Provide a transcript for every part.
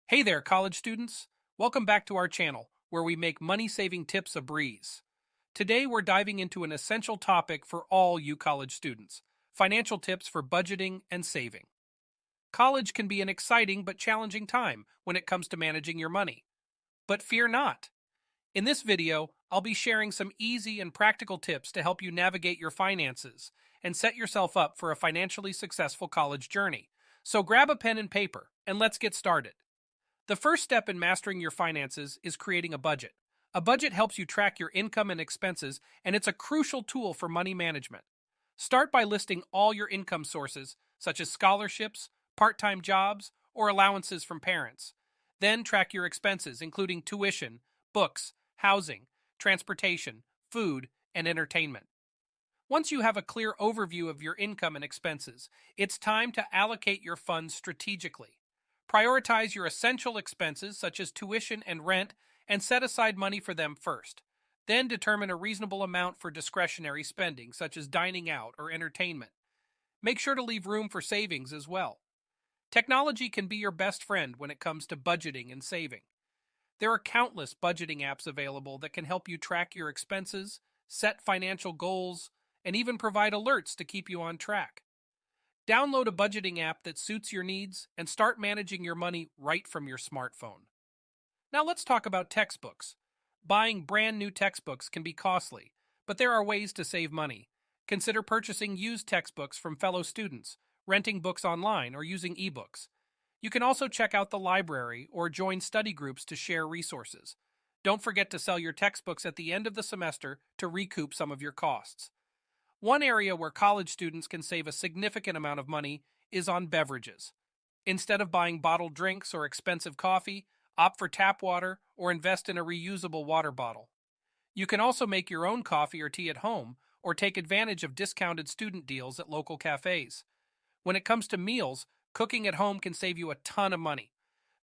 Hey there, college students. Welcome back to our channel, where we make money-saving tips a breeze. Today, we're diving into an essential topic for all you college students: financial tips for budgeting and saving. College can be an exciting but challenging time when it comes to managing your money. But fear not. In this video, I'll be sharing some easy and practical tips to help you navigate your finances and set yourself up for a financially successful college journey. So grab a pen and paper, and let's get started. The first step in mastering your finances is creating a budget. A budget helps you track your income and expenses, and it's a crucial tool for money management. Start by listing all your income sources, such as scholarships, part-time jobs, or allowances from parents. Then track your expenses, including tuition, books, housing, transportation, food, and entertainment. Once you have a clear overview of your income and expenses, it's time to allocate your funds strategically. Prioritize your essential expenses such as tuition and rent and set aside money for them first. Then determine a reasonable amount for discretionary spending such as dining out or entertainment. Make sure to leave room for savings as well. Technology can be your best friend when it comes to budgeting and saving. There are countless budgeting apps available that can help you track your expenses, set financial goals, and even provide alerts to keep you on track. Download a budgeting app that suits your needs and start managing your money right from your smartphone. Now let's talk about textbooks. Buying brand new textbooks can be costly, but there are ways to save money. Consider purchasing used textbooks from fellow students, renting books online, or using ebooks. You can also check out the library or join study groups to share resources. Don't forget to sell your textbooks at the end of the semester to recoup some of your costs. One area where college students can save a significant amount of money is on beverages. Instead of buying bottled drinks or expensive coffee, opt for tap water or invest in a reusable water bottle. You can also make your own coffee or tea at home or take advantage of discounted student deals at local cafes. When it comes to meals, cooking at home can save you a ton of money.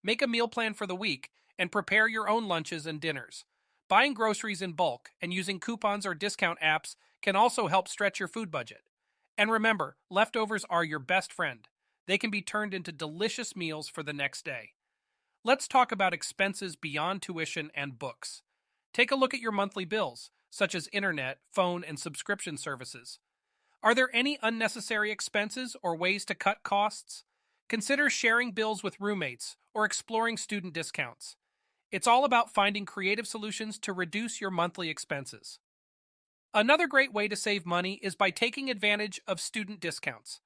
Make a meal plan for the week and prepare your own lunches and dinners. Buying groceries in bulk and using coupons or discount apps can also help stretch your food budget. And remember, leftovers are your best friend. They can be turned into delicious meals for the next day. Let's talk about expenses beyond tuition and books. Take a look at your monthly bills, such as internet, phone, and subscription services. Are there any unnecessary expenses or ways to cut costs? Consider sharing bills with roommates or exploring student discounts. It's all about finding creative solutions to reduce your monthly expenses. Another great way to save money is by taking advantage of student discounts.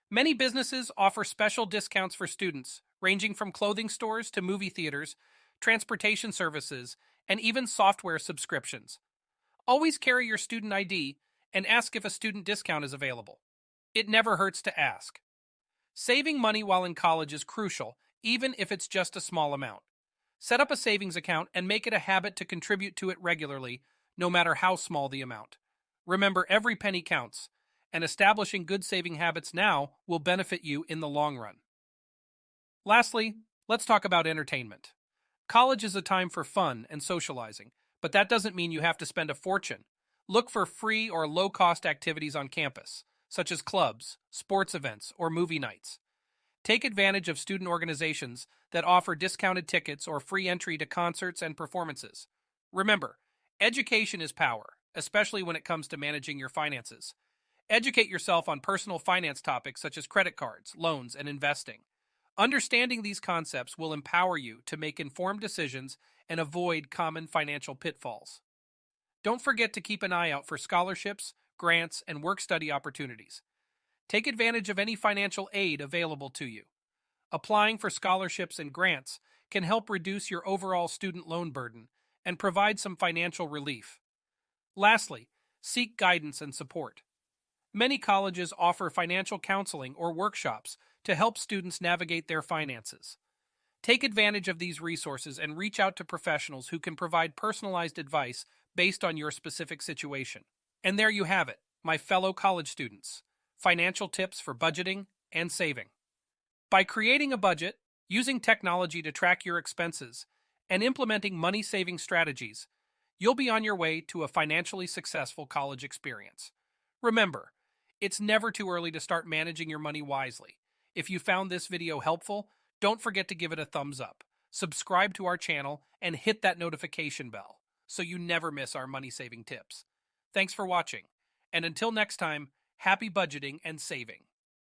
Many businesses offer special discounts for students, ranging from clothing stores to movie theaters, transportation services, and even software subscriptions. Always carry your student ID and ask if a student discount is available. It never hurts to ask. Saving money while in college is crucial, even if it's just a small amount. Set up a savings account and make it a habit to contribute to it regularly, no matter how small the amount. Remember, every penny counts, and establishing good saving habits now will benefit you in the long run. Lastly, let's talk about entertainment. College is a time for fun and socializing, but that doesn't mean you have to spend a fortune. Look for free or low-cost activities on campus, such as clubs, sports events, or movie nights. Take advantage of student organizations that offer discounted tickets or free entry to concerts and performances. Remember, education is power, especially when it comes to managing your finances. Educate yourself on personal finance topics such as credit cards, loans, and investing. Understanding these concepts will empower you to make informed decisions and avoid common financial pitfalls. Don't forget to keep an eye out for scholarships, grants, and work-study opportunities. Take advantage of any financial aid available to you. Applying for scholarships and grants can help reduce your overall student loan burden and provide some financial relief. Lastly, seek guidance and support. Many colleges offer financial counseling or workshops to help students navigate their finances. Take advantage of these resources and reach out to professionals who can provide personalized advice based on your specific situation. And there you have it, my fellow college students. Financial tips for budgeting and saving. By creating a budget, using technology to track your expenses, and implementing money-saving strategies, you'll be on your way to a financially successful college experience. Remember, it's never too early to start managing your money wisely. If you found this video helpful, don't forget to give it a thumbs up. subscribe to our channel, and hit that notification bell so you never miss our money saving tips. Thanks for watching, and until next time, happy budgeting and saving.